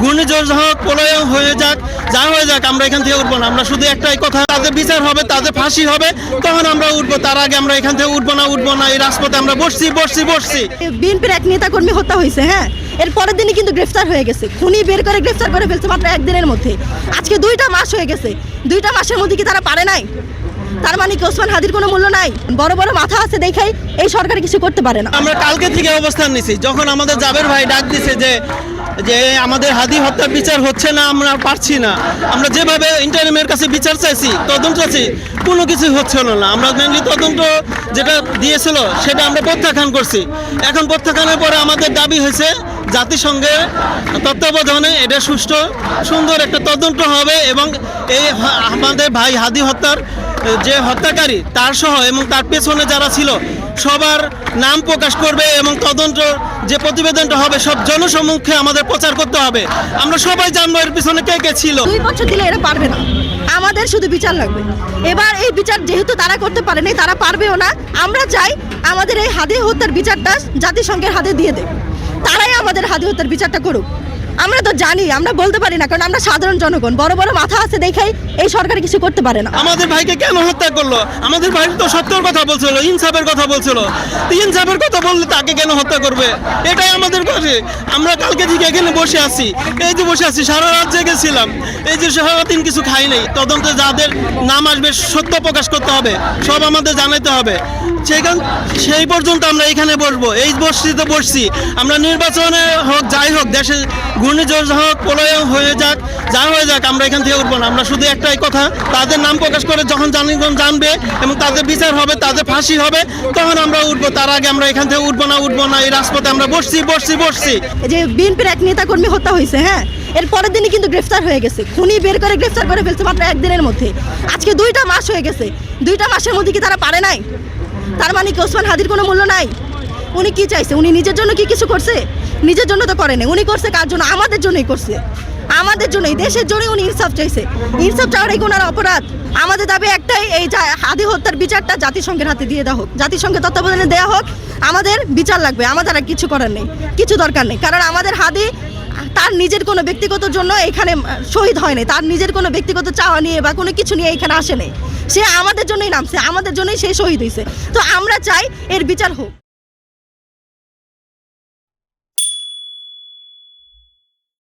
ঘূর্ণিঝড় হোক, প্রলয় হয়ে যাক, যা হয়ে যাক, আমরা এখান থেকে উঠবো না। আমরা শুধু একটাই কথা, তাদের বিচার হবে, তাদের ফাঁসি হবে, তখন আমরা উঠবো। তার আগে আমরা এখান থেকে উঠবো না। এই রাজপথে আমরা বসছি। বিএনপির এক নেতাকর্মী হত্যা হয়েছে, হ্যাঁ, এর পরের দিনই কিন্তু গ্রেফতার হয়ে গেছে। খুনি বের করে গ্রেফতার করে ফেলছে মাত্র একদিনের মধ্যে। আজকে 2টা মাস হয়ে গেছে। 2টা মাসের মধ্যে কি তারা পারে নাই? তার মানে কি ওসমান হাদির কোনো মূল্য নাই? বড় বড় মাথা আছে দেখাই এই সরকার কিছু করতে পারে না। আমরা কালকে থেকে অবস্থান নিছি, যখন আমাদের জাবের ভাই ডাক দিছে যে আমাদের হাদি হত্যার বিচার হচ্ছে না, আমরা পারছি না। আমরা যেভাবে ইন্টারিমের কাছে বিচার চাইছি, তদন্ত চাইছি, কোনো কিছু হচ্ছিল না। আমরা মেনলি তদন্ত যেটা দিয়েছিল সেটা আমরা প্রত্যাখ্যান করছি। এখন প্রত্যাখ্যানের পরে আমাদের দাবি হয়েছে জাতিসংঘের তত্ত্বাবধানে এটা সুষ্ঠু সুন্দর একটা তদন্ত হবে এবং এই আমাদের ভাই হাদি হত্যার যে হত্যাকারী তার সহ এবং তার পেছনে যারা ছিল সবার নাম প্রকাশ করবে এবং তদন্ত যে প্রতিবেদনটা হবে সব জনসম্মুখে আমাদের প্রচার করতে হবে। আমরা সবাই জানবো এর পিছনে কে ছিল। 2 বছর দিলে এরা পারবে না। আমাদের শুধু বিচার লাগবে। এবার এই বিচার যেহেতু তারা করতে পারেনি, তারা পারবেও না। আমরা চাই আমাদের এই হাদি হত্যার বিচারটা জাতিসংঘের হাতে দিয়ে দেয়। তারাই আমাদের হাদি হত্যার বিচারটা করুক। আমরা তো জানি, আমরা বলতে পারি না, কারণ আমরা সাধারণ জনগণ। বড় বড় মাথা আছে দেখাই এই সরকার কিছু করতে পারে না। আমাদের ভাইকে কেন হত্যা করলো? আমাদের ভাই তো সত্যের কথা বলছিল, ইনসাফের কথা বলছিল। ইনসাফের কথা বললে তাকে কেন হত্যা করবে? এটাই আমাদের কাছে। আমরা কালকে থেকে এখানে বসে আছি, এই যে বসে আছি, সারা রাত জেগেছিলাম, এই যে সারাদিন কিছু খাই নাই। তদন্তে যাদের নাম আসবে সত্য প্রকাশ করতে হবে, সব আমাদের জানাইতে হবে। সেই পর্যন্ত আমরা এখানে বসবো, এই বসছি। আমরা নির্বাচনে হোক, যাই হোক, দেশে ঘূর্ণিঝড় হোক, প্রলয় হয়ে যাক, যা হয়ে যাক, আমরা এখান থেকে উঠবো না। আমরা শুধু একটাই কথা, তাদের নাম প্রকাশ করে যখন জনগণ জানবে এবং তাদের বিচার হবে, তাদের ফাঁসি হবে, তখন আমরা উঠবো। তার আগে আমরা এখান থেকে উঠবো না। এই রাজপথে আমরা বসছি। যে বিএনপির এক নেতাকর্মী হত্যা হয়েছে, হ্যাঁ, এর পরের দিনই কিন্তু গ্রেফতার হয়ে গেছে। খুনি বের করে গ্রেফতার করে ফেলছে মাত্র একদিনের মধ্যে। আজকে 2টা মাস হয়ে গেছে। 2টা মাসের মধ্যে কি তারা পারে নাই? তার মানে কি ওসমান হাদির কোনো মূল্য নাই? উনি কি চাইছে? উনি নিজের জন্য কি কিছু করছে? নিজের জন্য তো করেনি। উনি করছে কার জন্য? আমাদের জন্যই করছে। আমাদের জন্যই, দেশের জন্যই উনি ইনসাফ চাইছে। ইনসাফ চাওয়ার এই ওনার অপরাধ। আমাদের দাবি একটাই, এই হাদি হত্যার বিচারটা জাতিসংঘের হাতে দিয়ে দেওয়া হোক, জাতিসংঘের তত্ত্বাবধানে দেওয়া হোক। আমাদের বিচার লাগবে। আমাদের আর কিছু করার নেই, কিছু দরকার নেই। কারণ আমাদের হাদি তার নিজের কোনো ব্যক্তিগত জন্য এখানে শহীদ হয়নি, তার নিজের কোনো ব্যক্তিগত চাওয়া নিয়ে বা কোনো কিছু নিয়ে এখানে আসে নাই। সে আমাদের জন্যই নামছে, আমাদের জন্যই সে শহীদ হয়েছে। তো আমরা চাই এর বিচার হোক।